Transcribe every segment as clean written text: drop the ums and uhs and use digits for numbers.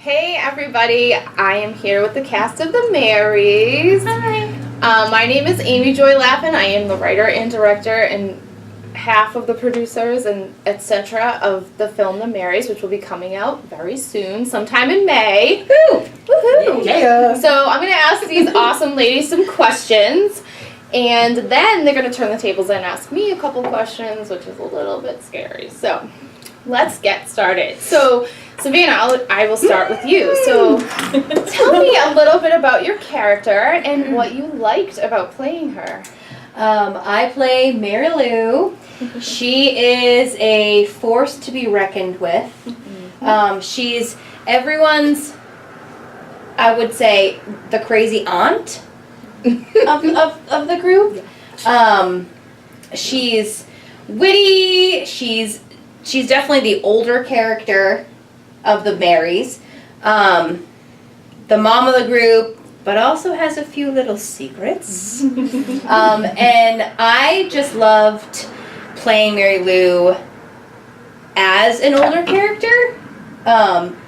Hey everybody, I am here with the cast of The Marys. Hi. My name is Amy Joy Laffin. I am the writer and director and half of the producers and etc. of the film The Marys, which will be coming out very soon, sometime in May. Woo! Woohoo! Yeah. So I'm going to ask these awesome ladies some questions, and then they're going to turn the tables and ask me a couple questions, which is a little bit scary. So let's get started. So Savannah, I will start with you. So tell me a little bit about your character and what you liked about playing her. I play Mary Lou. She is a force to be reckoned with. She's everyone's, I would say, the crazy aunt of the group. She's witty. She's definitely the older character of the Marys. The mom of the group, but also has a few little secrets. And I just loved playing Mary Lou as an older character.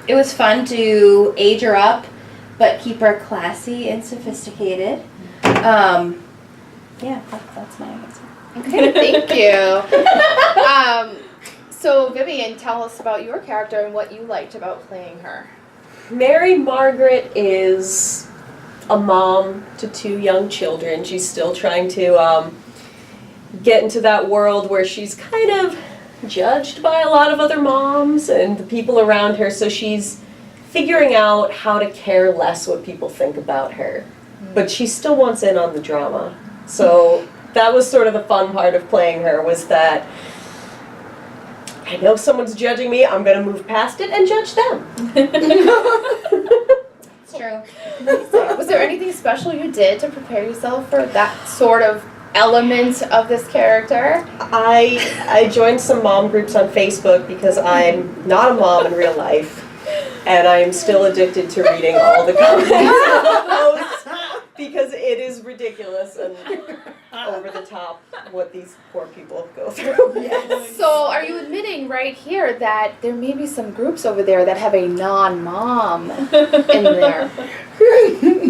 It was fun to age her up, but keep her classy and sophisticated. Yeah, that's my answer. Okay, thank you. So Vivian, tell us about your character and what you liked about playing her. Mary Margaret is a mom to 2 young children. She's still trying to get into that world where she's kind of judged by a lot of other moms and the people around her, so she's figuring out how to care less what people think about her. But she still wants in on the drama. So that was sort of the fun part of playing her, was that I know someone's judging me, I'm going to move past it and judge them. It's true. Was there anything special you did to prepare yourself for that sort of element of this character? I joined some mom groups on Facebook because I'm not a mom in real life, and I am still addicted to reading all the comments on the posts because it is ridiculous and over the top what these poor people go through. Yes. So are you admitting right here that there may be some groups over there that have a non-mom in there?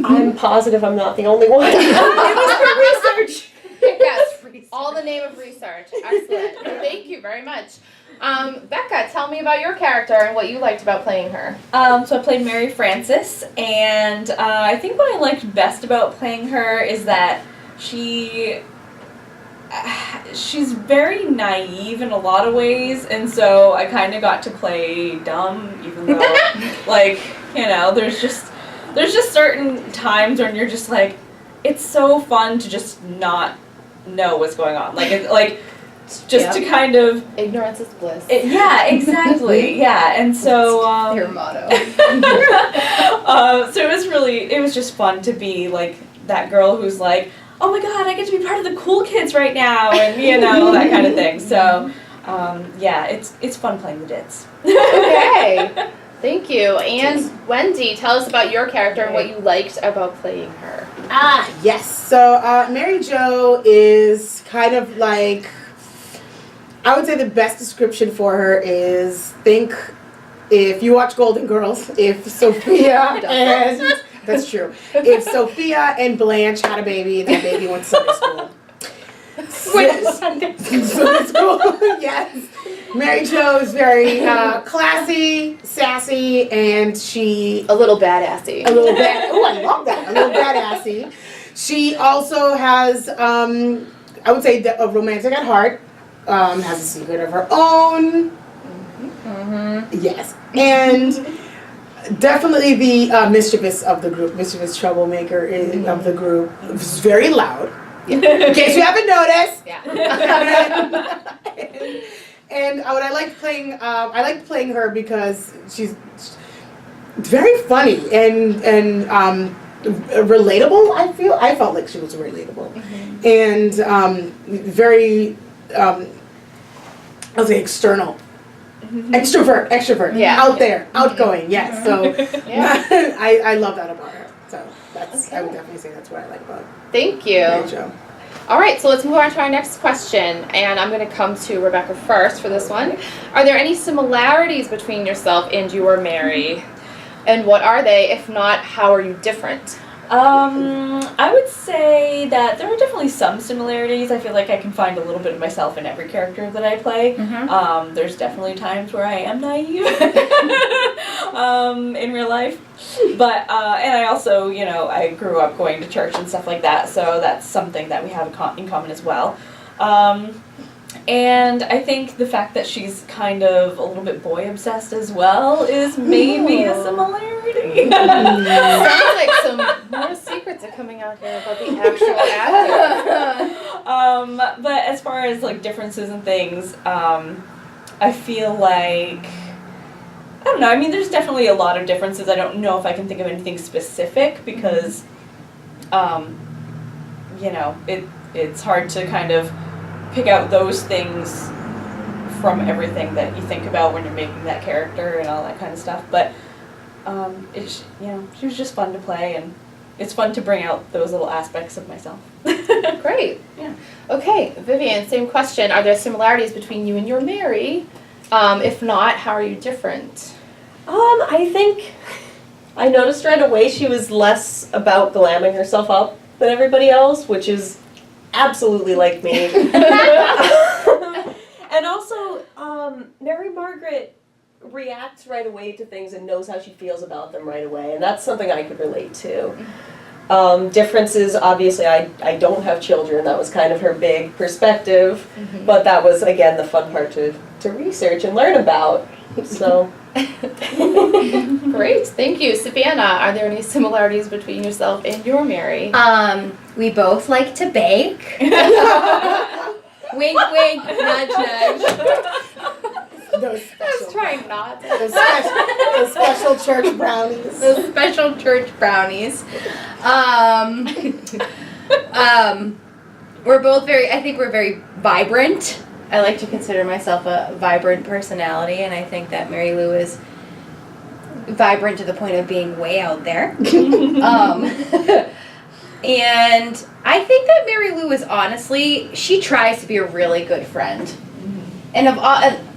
I'm positive I'm not the only one. It was for research. Yes, all the name of research. Excellent. Thank you very much. Becca, tell me about your character and what you liked about playing her. So I played Mary Frances, and I think what I liked best about playing her is that she's very naive in a lot of ways, and so I kind of got to play dumb, even though, there's just certain times when you're just like, it's so fun to just not know what's going on, to kind of ignorance is bliss. Yeah, exactly. Yeah, and so Your motto. so it was just fun to be like that girl who's like, oh my god, I get to be part of the cool kids right now, and that kind of thing. So yeah, it's fun playing the ditz. Okay, thank you. And Wendy, tell us about your character and what you liked about playing her. Yes. So Mary Jo is kind of like, I would say the best description for her is, think if you watch Golden Girls, if Sophia and that's true. If Sophia and Blanche had a baby, that baby went to Sunday school. Sunday school, yes. Mary Jo is very classy, sassy, and she A little badassy. Oh, I love that. A little badassy. She also has, I would say, a romantic at heart. Has a secret of her own. Yes, and definitely the mischievous of the group, mischievous troublemaker of the group. It's very loud. In case you haven't noticed. Yeah. And what I liked playing, her because she's very funny and relatable. I felt like she was relatable, and very. I'll say external. Extrovert, Yeah. out there, outgoing, yes. So Yeah. I love that about her. So that's I would definitely say that's what I like about Thank you. Mary Jo. All right, so let's move on to our next question, and I'm going to come to Rebecca first for this one. Are there any similarities between yourself and your Mary? And what are they? If not, how are you different? I would say that there are definitely some similarities. I feel like I can find a little bit of myself in every character that I play. There's definitely times where I am naive in real life. But, and I also, you know, I grew up going to church and stuff like that, so that's something that we have in common as well. And I think the fact that she's kind of a little bit boy obsessed as well is maybe a similarity. Sounds like some more secrets are coming out here about the actual actor. But as far as like differences and things, I feel like, I don't know, I mean there's definitely a lot of differences. I don't know if I can think of anything specific because, you know, it's hard to kind of pick out those things from everything that you think about when you're making that character and all that kind of stuff. But it's, you know, she was just fun to play, and it's fun to bring out those little aspects of myself. Great. Yeah. Okay, Vivian, same question. Are there similarities between you and your Mary? If not, how are you different? I think I noticed right away she was less about glamming herself up than everybody else, which is absolutely like me. And also, Mary Margaret reacts right away to things and knows how she feels about them right away, and that's something I could relate to. Differences, obviously, I don't have children. That was kind of her big perspective, but that was, again, the fun part to research and learn about. So. Great, thank you. Savannah, are there any similarities between yourself and your Mary? We both like to bake. Wink, wink, nudge, nudge. Those I was trying not to. those special church brownies. Those special church brownies. We're both I think we're very vibrant. I like to consider myself a vibrant personality, and I think that Mary Lou is vibrant to the point of being way out there. And I think that Mary Lou is honestly, she tries to be a really good friend. And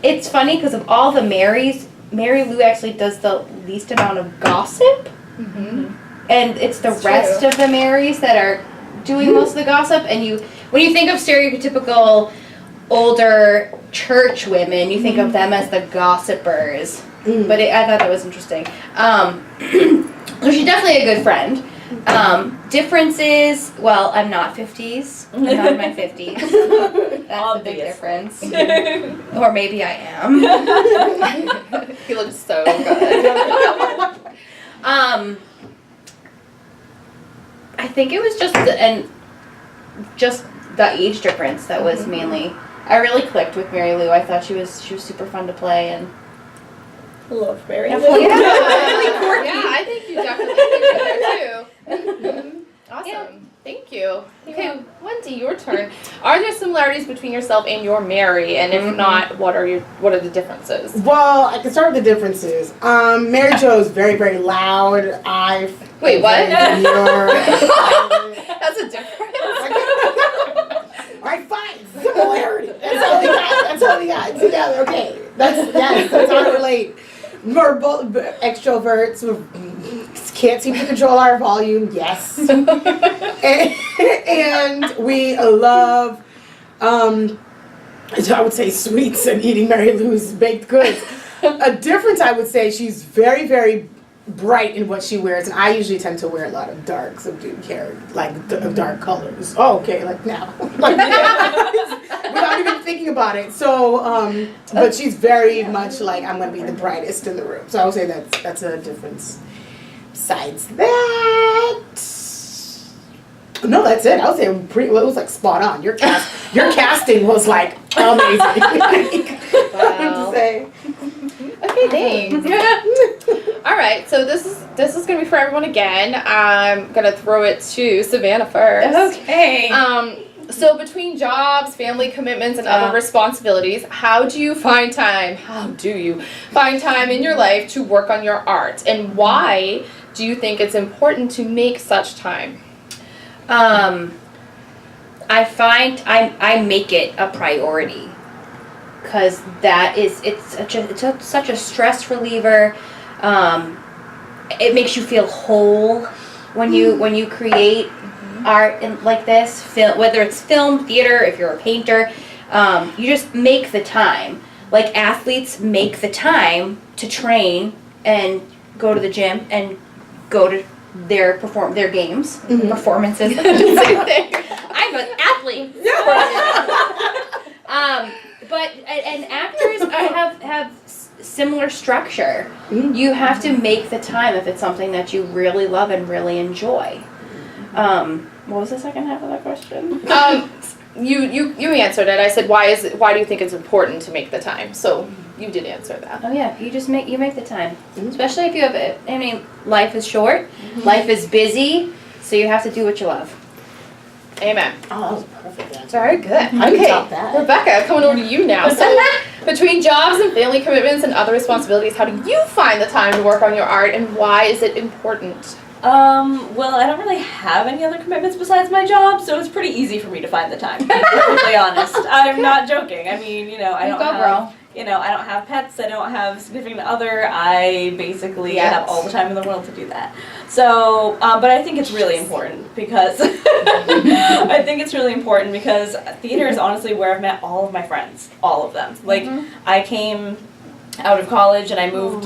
it's funny because of all the Marys, Mary Lou actually does the least amount of gossip. And it's the rest of the Marys that are doing most of the gossip. And when you think of stereotypical older church women, you think of them as the gossipers. But I thought that was interesting. So she's definitely a good friend. Differences, well, I'm not 50s. I'm not in my 50s. That's a big difference. Or maybe I am. He looks so good. I think it was just the age difference that was mainly. I really clicked with Mary Lou. I thought she was super fun to play, and I love Mary Lou. Yeah, I think you definitely think there too. Awesome. Yeah. Thank you. Okay, Wendy, your turn. Are there similarities between yourself and your Mary? And if not, what are the differences? Well, I can start with the differences. Mary Jo is very, very loud. Wait, what? That's That's a difference. Alright, fine. Similarity. That's all we got together. Okay. That's how I relate. We're both extroverts. We can't seem to control our volume. Yes. and we love, I would say, sweets and eating Mary Lou's baked goods. A difference, I would say, she's very, very bright in what she wears, and I usually tend to wear a lot of dark, subdued hair, like dark colors. Oh, okay, like now. Without even thinking about it. So, but she's very much like, I'm going to be the brightest in the room. So I would say that's a difference. Besides that, no, that's it. I would say it was like spot on. Your casting was like amazing. Wow. To say. Okay, thanks. All right, so this is gonna be for everyone again. I'm gonna throw it to Savannah first. okay. So between jobs, family commitments, and other responsibilities, how do you find time in your life to work on your art, and why do you think it's important to make such time? I find I make it a priority, because it's such a stress reliever. it makes you feel whole when you create art like this, whether it's film, theater, if you're a painter, you just make the time. Like athletes make the time to train and go to the gym and go to their games, performances. Same thing. I'm an athlete. But actors have similar structure. You have to make the time if it's something that you really love and really enjoy. What was the second half of that question? You answered it. I said, why do you think it's important to make the time? So you did answer that. Oh yeah, you make the time. Especially if you have life is short, life is busy, so you have to do what you love. Amen. Oh, that was a perfect answer. Very good. I can top that. Rebecca, coming over to you now. So, between jobs and family commitments and other responsibilities, how do you find the time to work on your art, and why is it important? Well, I don't really have any other commitments besides my job, so it's pretty easy for me to find the time, to be perfectly honest. I'm not joking. I mean, I don't have pets, I don't have a significant other, I basically have all the time in the world to do that. So, but I think it's really important because, theater is honestly where I've met all of my friends, all of them. Like, I came out of college and I moved,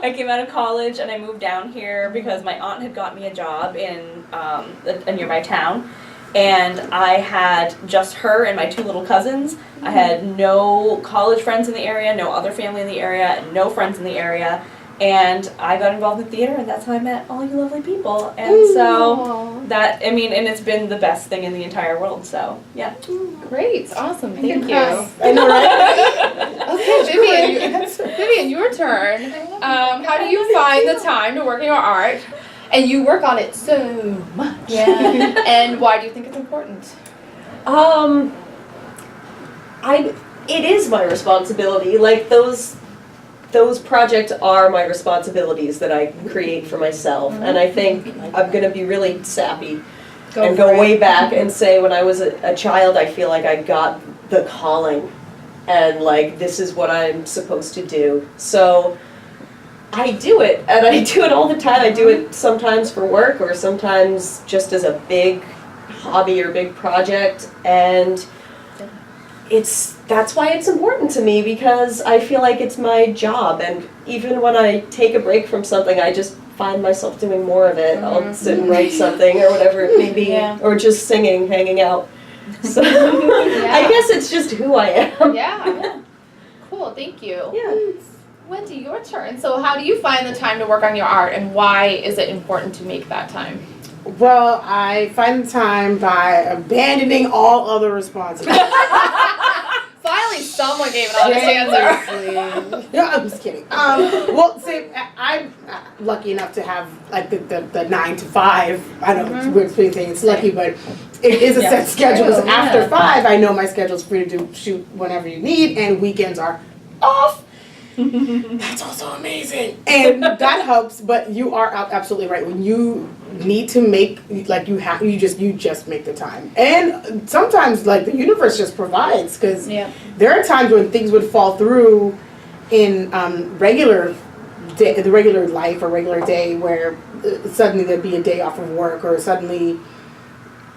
I came out of college and I moved down here because my aunt had got me a job in a nearby town. And I had just her and my two little cousins. I had no college friends in the area, no other family in the area, and no friends in the area. And I got involved in theater, and that's how I met all you lovely people. And so and it's been the best thing in the entire world. So yeah. Great, awesome, thank you. I know, right? Okay, Vivian, your turn. How do you find the time to work on your art? And you work on it so much. Yeah. And why do you think it's important? It is my responsibility. Like those projects are my responsibilities that I create for myself. And I think I'm going to be really sappy and go way back and say when I was a child, I feel like I got the calling and like this is what I'm supposed to do. So I do it, and I do it all the time. I do it sometimes for work or sometimes just as a big hobby or big project, and that's why it's important to me because I feel like it's my job, and even when I take a break from something, I just find myself doing more of it. I'll sit and write something or whatever it may be, or just singing, hanging out. So I guess it's just who I am. Yeah. Cool, thank you. Yeah. Wendy, your turn. So how do you find the time to work on your art, and why is it important to make that time? Well, I find the time by abandoning all other responsibilities. Finally, someone gave an honest answer. No, I'm just kidding. Well, see, I'm lucky enough to have like the 9 to 5. I know it's a weird thing. It's lucky, but it is a set schedule. So after 5, I know my schedule's free to shoot whenever you need, and weekends are off. That's also amazing, and that helps. But you are absolutely right. When you need to make, like you just make the time, and sometimes like the universe just provides because there are times when things would fall through in regular life or regular day where suddenly there'd be a day off of work or suddenly.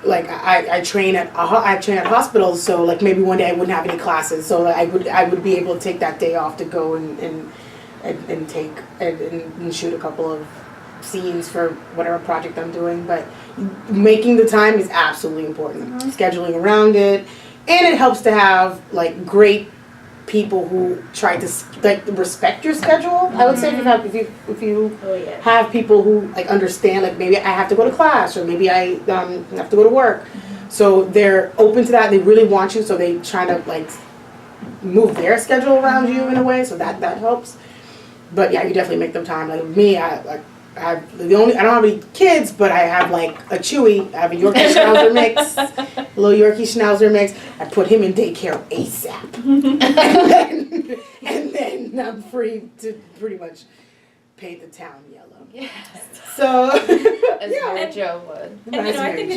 Like I train at hospitals, so like maybe one day I wouldn't have any classes, so I would be able to take that day off to go and shoot a couple of scenes for whatever project I'm doing. But making the time is absolutely important. Scheduling around it, and it helps to have like great people who try to like respect your schedule. I would say if you have people who like understand, like maybe I have to go to class or maybe I have to go to work, so they're open to that. They really want you, so they try to like move their schedule around you in a way, so that helps. But yeah, you definitely make them time. Like me, I don't have any kids, but I have like a Chewy. I have a Yorkie Schnauzer mix, a little Yorkie Schnauzer mix. I put him in daycare ASAP, and then I'm free to pretty much paint the town yellow. Yes. So as Mary Jo would. And I think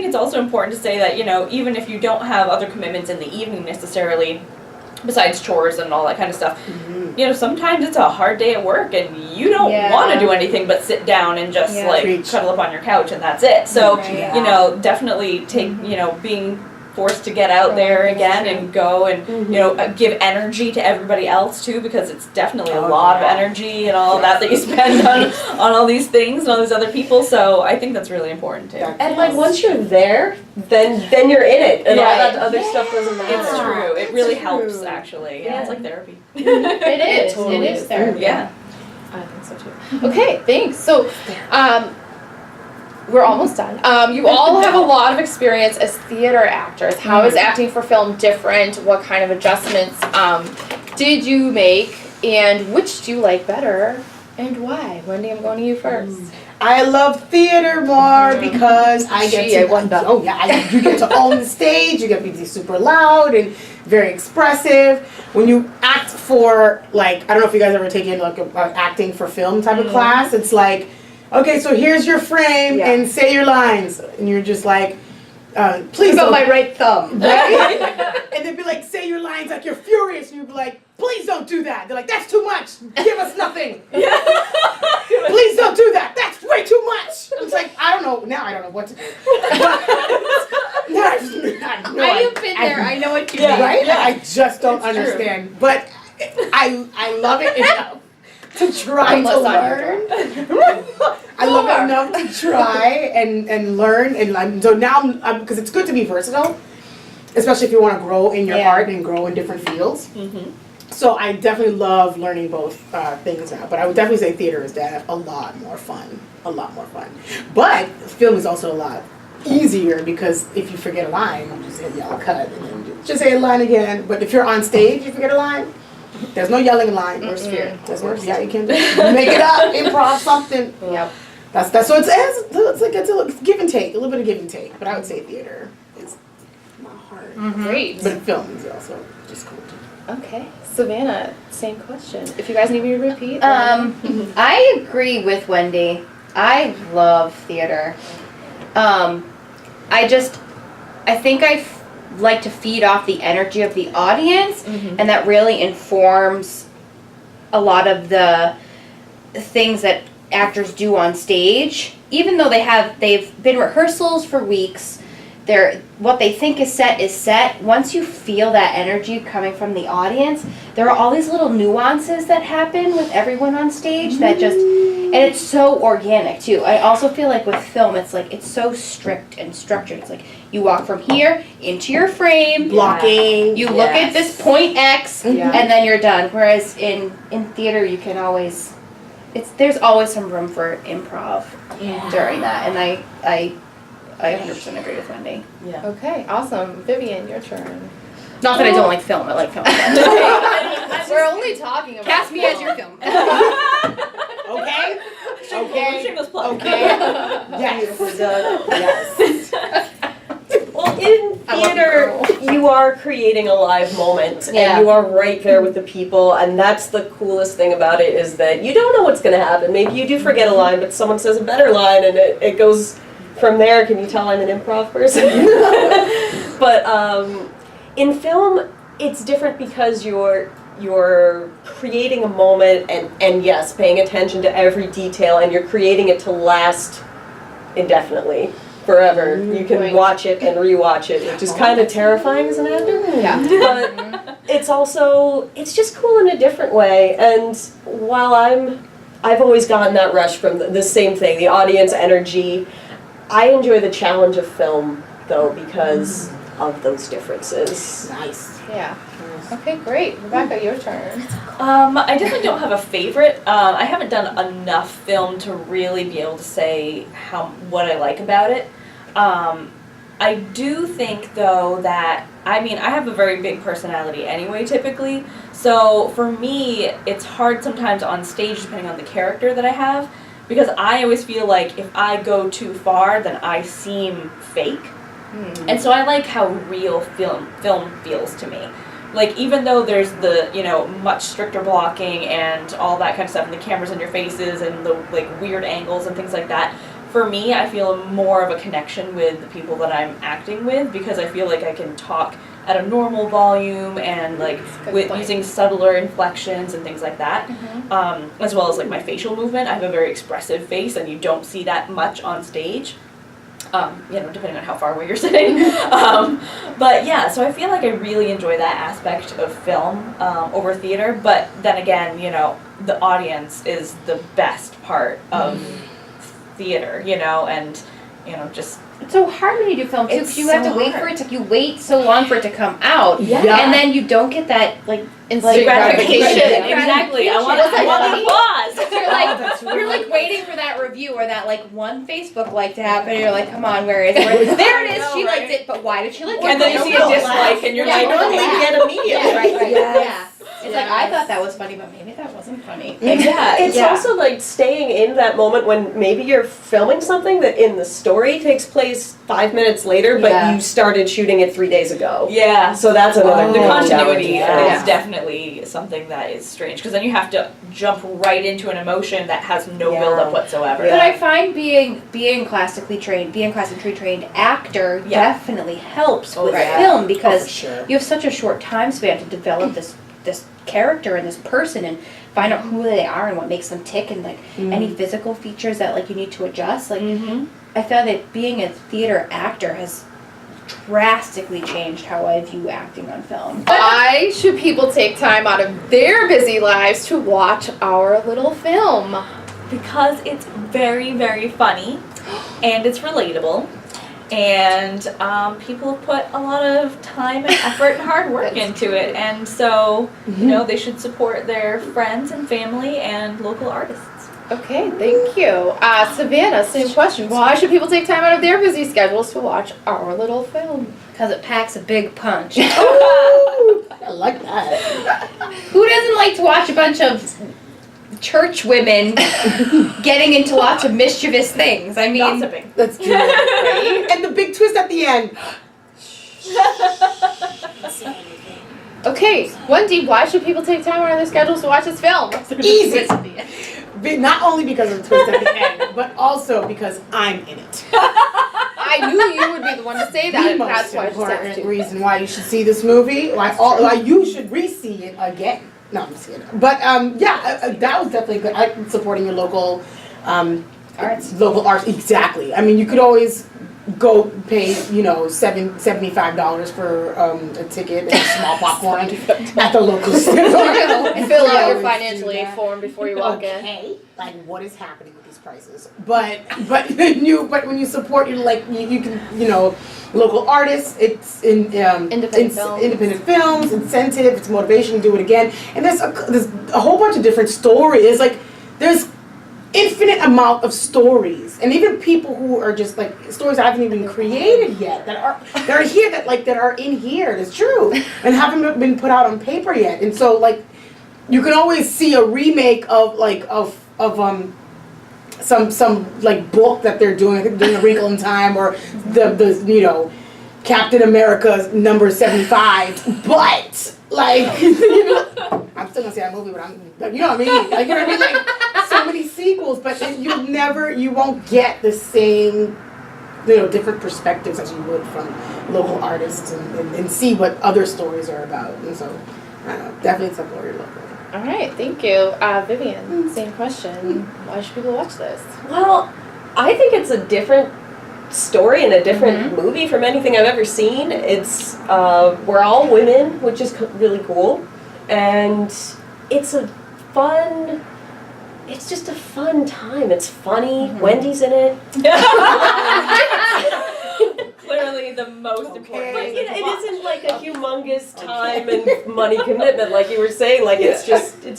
it's also important to say that even if you don't have other commitments in the evening necessarily, besides chores and all that kind of stuff. Mm-hmm. You know, sometimes it's a hard day at work and you don't Yeah. want to do anything but sit down and just Yeah. like Preach. cuddle up on your couch and that's it. So, Right. you know, definitely take, you know, being forced to get out there again and go and, you know, give energy to everybody else too, because it's definitely a Oh, lot yeah. of energy and all of that you spend on all these things and all these other people. So I think that's really important too. And like once you're there, then you're in it, and all Right. that other stuff doesn't matter. It's true. It really True. helps actually. Yeah, it's like therapy. It is. totally it is is. therapy. Yeah. I think so too. Okay, thanks. So, we're almost done. You all have a lot of experience as theater actors. How is acting for film different? What kind of adjustments did you make? And which do you like better? And why? Wendy, I'm going to you first. I love theater more because I get to you get to own the stage. You get to be super loud and very expressive. When you act for like, I don't know if you guys ever taken like a acting for film type of class. It's like, okay, so here's your frame and say your lines, and you're just like, please About don't. my right thumb. Right? And they'd be like, say your lines like you're furious, and you'd be like, please don't do that. They're like, that's too much. Give us nothing. Please don't do that. That's way too much. It's like, I don't know. Now I don't know what to do. I've been there. I know what you mean. Right? Yeah. I just don't It's true. understand. But I love it enough to try to learn. I love it enough to try and learn so now because it's good to be versatile, especially if you want to grow in your art and grow in different fields. So I definitely love learning both things now. But I would definitely say theater is a lot more fun. A lot more fun. But film is also a lot easier because if you forget a line, you just say, yeah, I'll cut. And then just say a line again. But if you're on stage, you forget a line, there's no yelling line or spirit. There's no, yeah, you can make it up, improv something. Yep. That's so it's a give and take, a little bit of give and take. But I would say theater is my heart. Great. But film is also just cool too. Okay. Savannah, same question. If you guys need me to repeat. I agree with Wendy. I love theater. I think I like to feed off the energy of the audience, and that really informs a lot of the things that actors do on stage. Even though they've been rehearsals for weeks, what they think is set. Once you feel that energy coming from the audience, there are all these little nuances that happen with everyone on stage that just, and it's so organic too. I also feel like with film, it's like, it's so strict and structured. It's like, you walk from here into your frame, Blocking. you look at this point X, Yeah. and then you're done. Whereas in theater, you can always, there's always some room for improv during that, and I 100% agree with Wendy. Okay, awesome. Vivian, your turn. Not that I don't like film, I like film. We're only talking about Cast me as your film. Okay. Okay. Shameless plug. Okay. Yes. Yes. Well, in I love theater, you are creating a live moment, Yeah. and you are right there with the people, and that's the coolest thing about it, is that you don't know what's going to happen. Maybe you do forget a line, but someone says a better line, and it goes from there. Can you tell I'm an improv person? But in film, it's different because you're creating a moment, and yes, paying attention to every detail, and you're creating it to last indefinitely. Forever. You can Right. watch it and rewatch it, which is kind of terrifying as an actor. Yeah. But it's just cool in a different way. And while I've always gotten that rush from the same thing, the audience energy, I enjoy the challenge of film though because of those differences. Nice. Yeah. Okay, great. Rebecca, your turn. I definitely don't have a favorite. I haven't done enough film to really be able to say what I like about it. I do think though that, I have a very big personality anyway typically, so for me it's hard sometimes on stage depending on the character that I have, because I always feel like if I go too far then I seem fake. And so I like how real film feels to me. Like, even though there's the, much stricter blocking and all that kind of stuff, and the cameras in your faces and the, weird angles and things like that, for me, I feel more of a connection with the people that I'm acting with, because I feel like I can talk at a normal volume and like Good with point. using subtler inflections and things like that. As well as like my facial movement. I have a very expressive face, and you don't see that much on stage. Depending on how far away you're sitting. But yeah, so I feel like I really enjoy that aspect of film over theater. But then again, the audience is the best part of theater, and just It's so hard when you do film too, It's because you have so to wait for hard. it. You wait so long for it to come out, Yeah. and then you don't get that Instant gratification. gratification. Exactly. I want Was that the applause. you're like waiting for that review or that one Facebook like to happen, and you're like, come on, where is it? There it is. know, She right? liked it, but why did she like it? And then you see a dislike, and you're Yeah, like, normally "Oh, we get immediately." Yeah, right. Yes. Yeah. It's like I thought that was funny, but maybe that wasn't funny. Yeah, It's also like staying in that moment when maybe you're filming something that in the story takes place 5 minutes later, but Yeah. you started shooting it 3 days ago. Yeah. So that's another The Oh, continuity yeah. is definitely something that is strange, because then you have to jump right into an emotion that has no Yeah. build-up whatsoever. But I find being classically trained actor Yeah. definitely helps Oh, with yeah. film Oh, because for sure. you have such a short time span to develop this character and this person and find out who they are and what makes them tick and any physical features that you need to adjust. Mm-hmm. I found that being a theater actor has drastically changed how I view acting on film. Why should people take time out of their busy lives to watch our little film? Because it's very, very funny, and it's relatable, and people have put a lot of time and effort and hard work into it, and so they should support their friends and family and local artists. Okay, thank you. Savannah, same question. Why should people take time out of their busy schedules to watch our little film? Because it packs a big punch. Ooh, I like that. Who doesn't like to watch a bunch of church women getting into lots of mischievous things? I mean, Gossiping. Let's do it. And the big twist at the end. Okay, Wendy, why should people take time out of their schedules to watch this film? Easy. Not only because of the twist at the end, but also because I'm in it. I knew you would be the one to say that, The and most that's why I just asked important you. reason why you should see this movie, why you should re-see it again. No, I'm just kidding. But that was definitely good. I'm supporting your local arts. Local arts, exactly. I mean, you could always go pay, $75 for a ticket and a small popcorn at the local cinema. And fill out your Yeah. financial aid form before you walk in. Okay, like what is happening with these prices? But when you support your you can local artists, it's independent films, incentive, it's motivation to do it again, and there's a whole bunch of different stories. There's infinite amount of stories, and even people who are just stories I haven't even created yet that are here that are in here. That's true, and haven't been put out on paper yet. And so you can always see a remake of some book that they're doing A Wrinkle in Time or the Captain America number 75, but I'm still gonna say that movie, but you know what I mean? So many sequels, but you won't get the same, different perspectives as you would from local artists and see what other stories are about. And so, I don't know, definitely support your local. All right, thank you. Vivian, same question. Why should people watch this? Well, I think it's a different story and a different movie from anything I've ever seen. It's we're all women, which is really cool, and it's just a fun time. It's funny. Wendy's in it. Clearly the most important. Like, reason to it watch. isn't like a humongous time and money commitment like you were saying. Like it's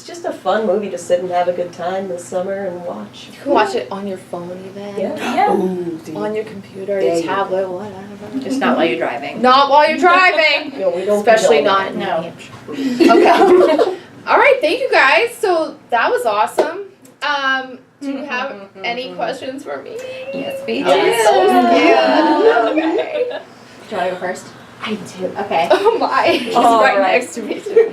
just a fun movie to sit and have a good time this summer and watch. You can watch it on your phone even. Yeah. Ooh, see. On your computer, There your you go. tablet, whatever. Just not while you're driving. Not while you're driving. No, we don't Especially condone not that. in New Hampshire. Okay. All right, thank you guys. So that was awesome. Do you have any questions for me? Yes, we Yes. do. Okay. Do you want to go first? I do. Okay. Oh my. He's All right right. next to me too.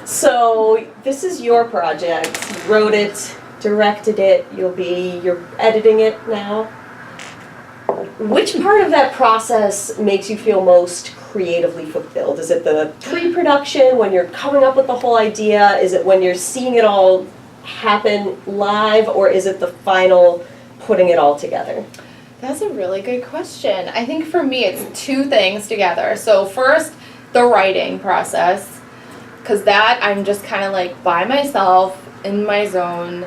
So this is your project. You wrote it, directed it. You're editing it now. Which part of that process makes you feel most creatively fulfilled? Is it the pre-production when you're coming up with the whole idea? Is it when you're seeing it all happen live, or is it the final putting it all together? That's a really good question. I think for me it's two things together. So first, the writing process, because that I'm just kind of like by myself in my zone,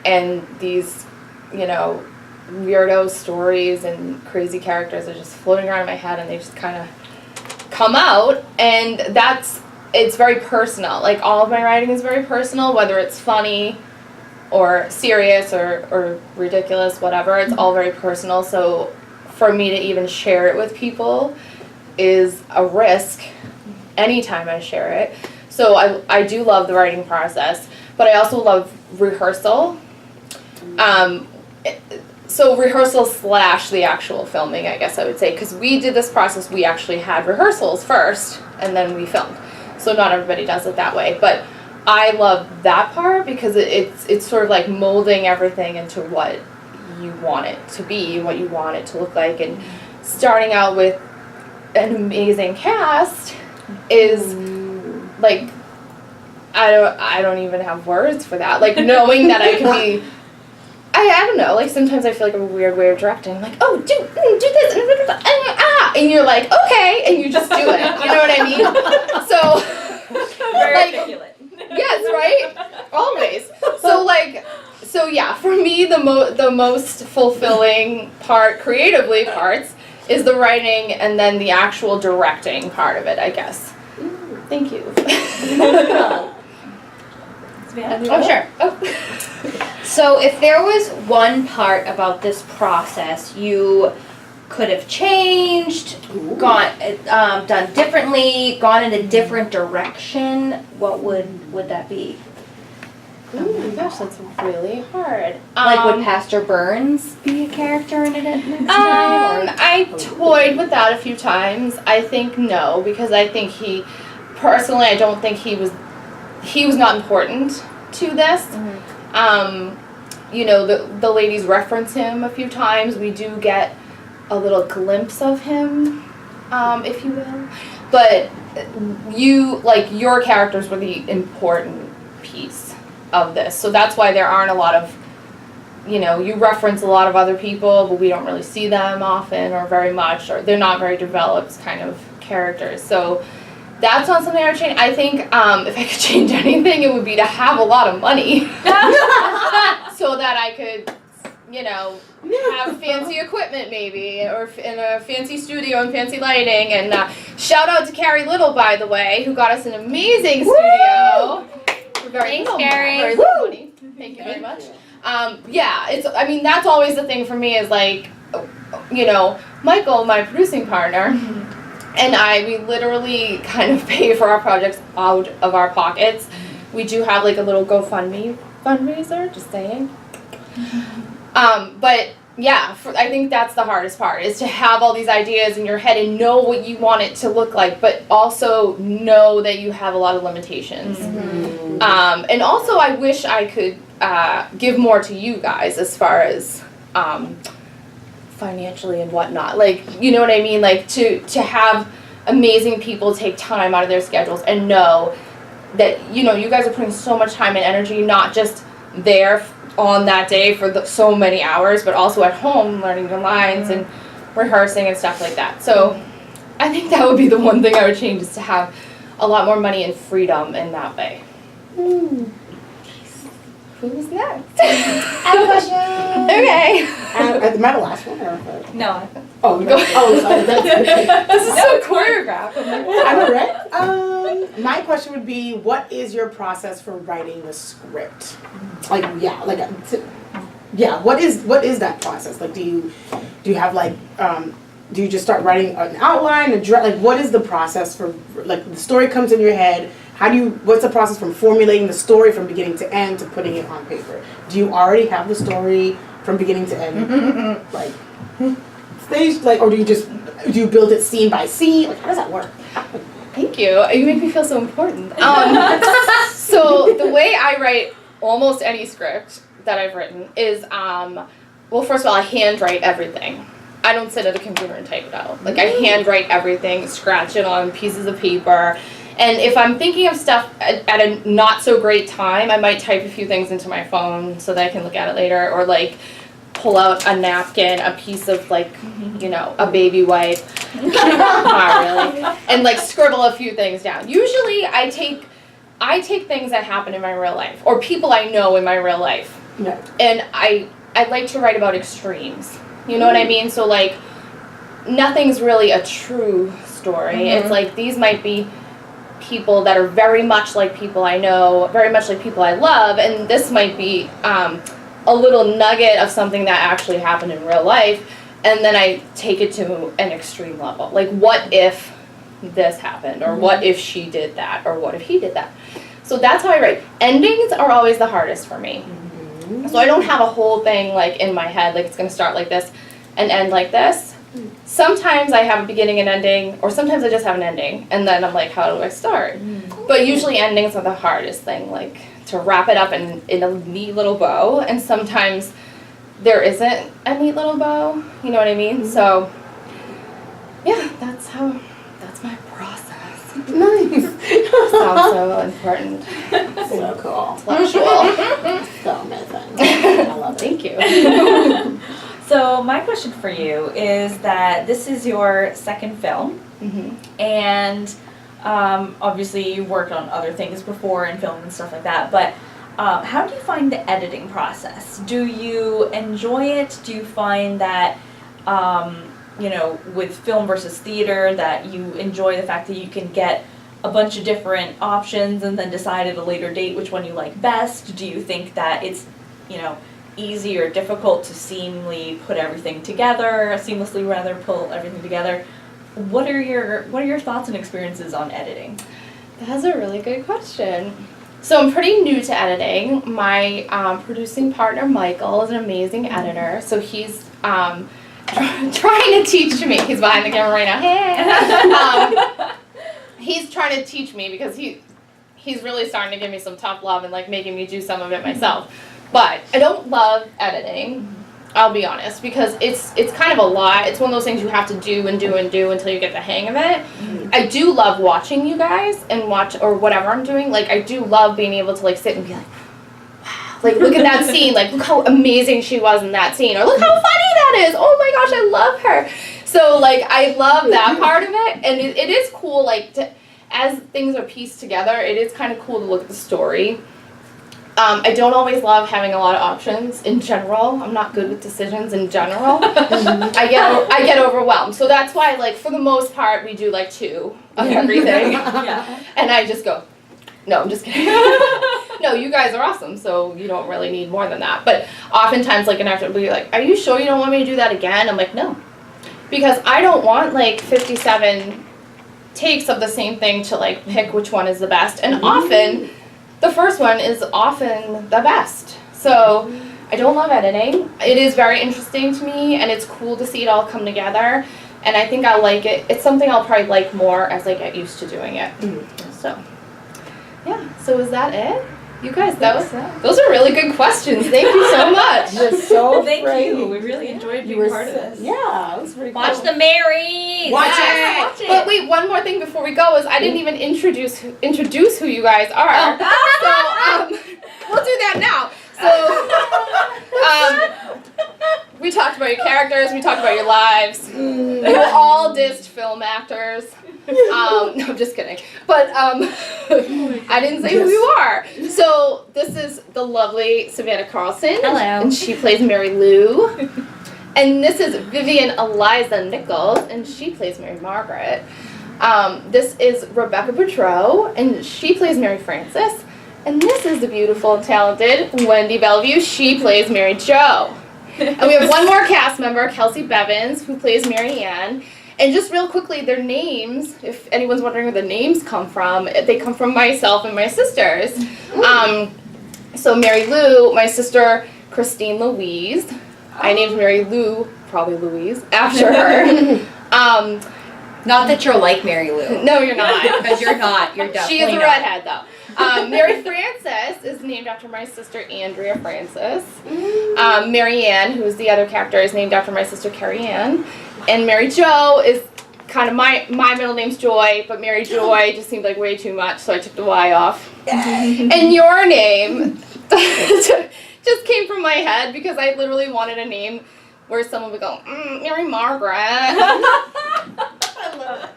and these, you know, weirdo stories and crazy characters are just floating around in my head, and they just kind of come out, and it's very personal. Like, all of my writing is very personal, whether it's funny or serious or ridiculous, whatever. It's all very personal. So for me to even share it with people is a risk anytime I share it. So I do love the writing process, but I also love rehearsal. So rehearsal / the actual filming, I guess I would say, because we did this process, we actually had rehearsals first, and then we filmed. So not everybody does it that way, but I love that part because it's sort of like molding everything into what you want it to be, what you want it to look like, and starting out with an amazing cast is like, I don't even have words for that. Like, knowing that I can be, I don't know, like sometimes I feel like a weird way of directing. I'm like, oh, do this, and you're like, okay, and you just do it. You know what I mean? So, Very like, articulate. yes, right? Always. So yeah, for me, the most fulfilling creatively parts, is the writing and then the actual directing part of it, I guess. Thank you. Oh, sure. Oh. So if there was one part about this process you could have changed, done differently, gone in a different direction, what would that be? Oh my gosh, that's really hard. Like, would Pastor Burns be a character in it next time? Or? I toyed with that a few times. I think no, because I think personally, I don't think he was not important to this. Mm-hmm. You know, the ladies reference him a few times. We do get a little glimpse of him, if you will. But your characters were the important piece of this. So that's why there aren't a lot of, you reference a lot of other people, but we don't really see them often or very much, or they're not very developed kind of characters. So that's not something I would change. I think if I could change anything, it would be to have a lot of money so that I could, have fancy equiment maybe, or in a fancy studio and fancy lighting. And shout out to Carrie Little, by the way, who got us an amazing studio. Thanks, Carrie. Money. Thank you very much. That's always the thing for me is like, Michael, my producing partner, and we literally kind of pay for our projects out of our pockets. We do have like a little GoFundMe fundraiser, just saying. But yeah, I think that's the hardest part, is to have all these ideas in your head and know what you want it to look like, but also know that you have a lot of limitations. Mm-hmm. And also I wish I could give more to you guys as far as financially and whatnot. Like, you know what I mean? Like, to have amazing people take time out of their schedules and know that, you guys are putting so much time and energy, not just there on that day for so many hours, but also at home learning your lines and rehearsing and stuff like that. So I think that would be the one thing I would change, is to have a lot more money and freedom in that way. Who's next? I have a question. Okay. Am I the last one? Or? No. Oh, no. Oh, sorry. This is so choreographed. I'm right. My question would be, what is your process for writing the script? What is that process? Like, do you have like, do you just start writing an outline, what is the process for, like, the story comes in your head? What's the process from formulating the story from beginning to end to putting it on paper? Do you already have the story from beginning to end? Like, stage, like, or do you build it scene by scene? Like, how does that work? Thank you. You make me feel so important. So the way I write almost any script that I've written is, well, first of all, I handwrite everything. I don't sit at a computer and type it out. Like I handwrite everything, scratch it on pieces of paper. And if I'm thinking of stuff at a not so great time, I might type a few things into my phone so that I can look at it later, or like pull out a napkin, a piece of like, you know, a baby wipe, not really, and like scribble a few things down. Usually I take things that happen in my real life or people I know in my real life, and I like to write about extremes. You know what I mean? So like nothing's really a true story. It's like these might be people that are very much like people I know, very much like people I love, and this might be a little nugget of something that actually happened in real life, and then I take it to an extreme level. Like, what if this happened, or what if she did that, or what if he did that? So that's how I write. Endings are always the hardest for me. So I don't have a whole thing like in my head, like it's going to start like this and end like this. Sometimes I have a beginning and ending, or sometimes I just have an ending, and then I'm like, how do I start? But usually endings are the hardest thing, like to wrap it up in a neat little bow, and sometimes there isn't a neat little bow, you know what I mean? So, yeah, that's my process. Nice. Sounds so important. So cool. Intellectual. So amazing. I love it. Thank you. So my question for you is that this is your second film, and obviously you worked on other things before in film and stuff like that, but how do you find the editing process? Do you enjoy it? Do you find that, you know, with film versus theater, that you enjoy the fact that you can get a bunch of different options and then decide at a later date which one you like best? Do you think that it's, you know, easy or difficult to seamlessly pull everything together? What are your thoughts and experiences on editing? That's a really good question. So I'm pretty new to editing. My producing partner, Michael, is an amazing editor. So he's trying to teach me. He's behind the camera right now. Hey. He's trying to teach me because he's really starting to give me some tough love and like making me do some of it myself. But I don't love editing, I'll be honest, because it's kind of a lot. It's one of those things you have to do and do and do until you get the hang of it. I do love watching you guys and watch, or whatever I'm doing. Like, I do love being able to like sit and be like, wow, like look at that scene, like look how amazing she was in that scene, or look how funny that is. Oh my gosh, I love her. So like I love that part of it, and it is cool, like as things are pieced together, it is kind of cool to look at the story. I don't always love having a lot of options in general. I'm not good with decisions in general. I get overwhelmed. So that's why, like, for the most part, we do like 2 of everything. And I just go, no, I'm just kidding. No, you guys are awesome, so you don't really need more than that. But oftentimes, like, an actor will be like, are you sure you don't want me to do that again? I'm like, no. Because I don't want, like, 57 takes of the same thing to, like, pick which one is the best. And often the first one is often the best. So I don't love editing. It is very interesting to me, and it's cool to see it all come together. And I think I'll like it. It's something I'll probably like more as I get used to doing it. So, yeah. So is that it? You guys, those are really good questions. Thank you so much. You're so Thank brave. you. We really enjoyed being part of this. Yeah, it was pretty cool. Watch the Marys! Watch Yes. it. But wait, one more thing before we go is I didn't even introduce who you guys are. So we'll do that now. So we talked about your characters, we talked about your lives. We're all dissed film actors. No, I'm just kidding. But I didn't say who you are. So this is the lovely Savannah Carlson. Hello. And she plays Mary Lou. And this is Vivian Eliza Nichols, and she plays Mary Margaret. This is Rebecca Boudreau, and she plays Mary Frances. And this is the beautiful and talented Wendy Bellevue. She plays Mary Jo. And we have one more cast member, Kelsey Bevins, who plays Mary Ann. And just real quickly, their names, if anyone's wondering where the names come from, they come from myself and my sisters. So Mary Lou, my sister Christine Louise. I named Mary Lou, probably Louise, after her. Not that you're like Mary Lou. No, you're not. Because you're not. You're definitely She is a not. redhead, though. Mary Frances is named after my sister Andrea Francis. Mary Ann, who's the other character, is named after my sister Carrie Ann. And Mary Jo is kind of my middle name's Joy, but Mary Joy just seemed like way too much, so I took the Y off. And your name just came from my head because I literally wanted a name where someone would go, Mary Margaret.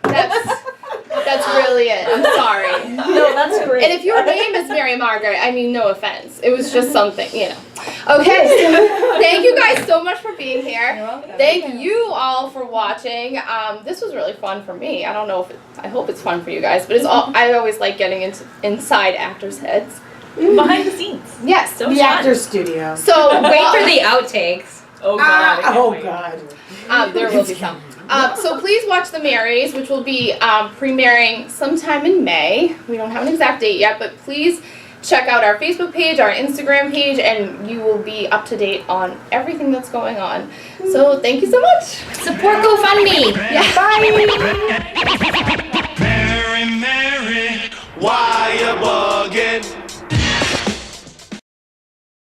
That's really it. I'm sorry. No, that's great. And if your name is Mary Margaret, I mean, no offense. It was just something, you know. Okay, so thank you guys so much for being here. You're welcome. Thank you all for watching. This was really fun for me. I don't know if I hope it's fun for you guys, but I always like getting inside actors' heads. Behind the scenes. Yes. So The fun. actor's studio. So Wait for the outtakes. Oh god. I can't Oh wait. God. there will be some. So please watch The Marys, which will be premiering sometime in May. We don't have an exact date yet, but please check out our Facebook page, our Instagram page, and you will be up to date on everything that's going on. So thank you so much. Support GoFundMe. Yeah. Bye. Mary, Mary, why you bugging?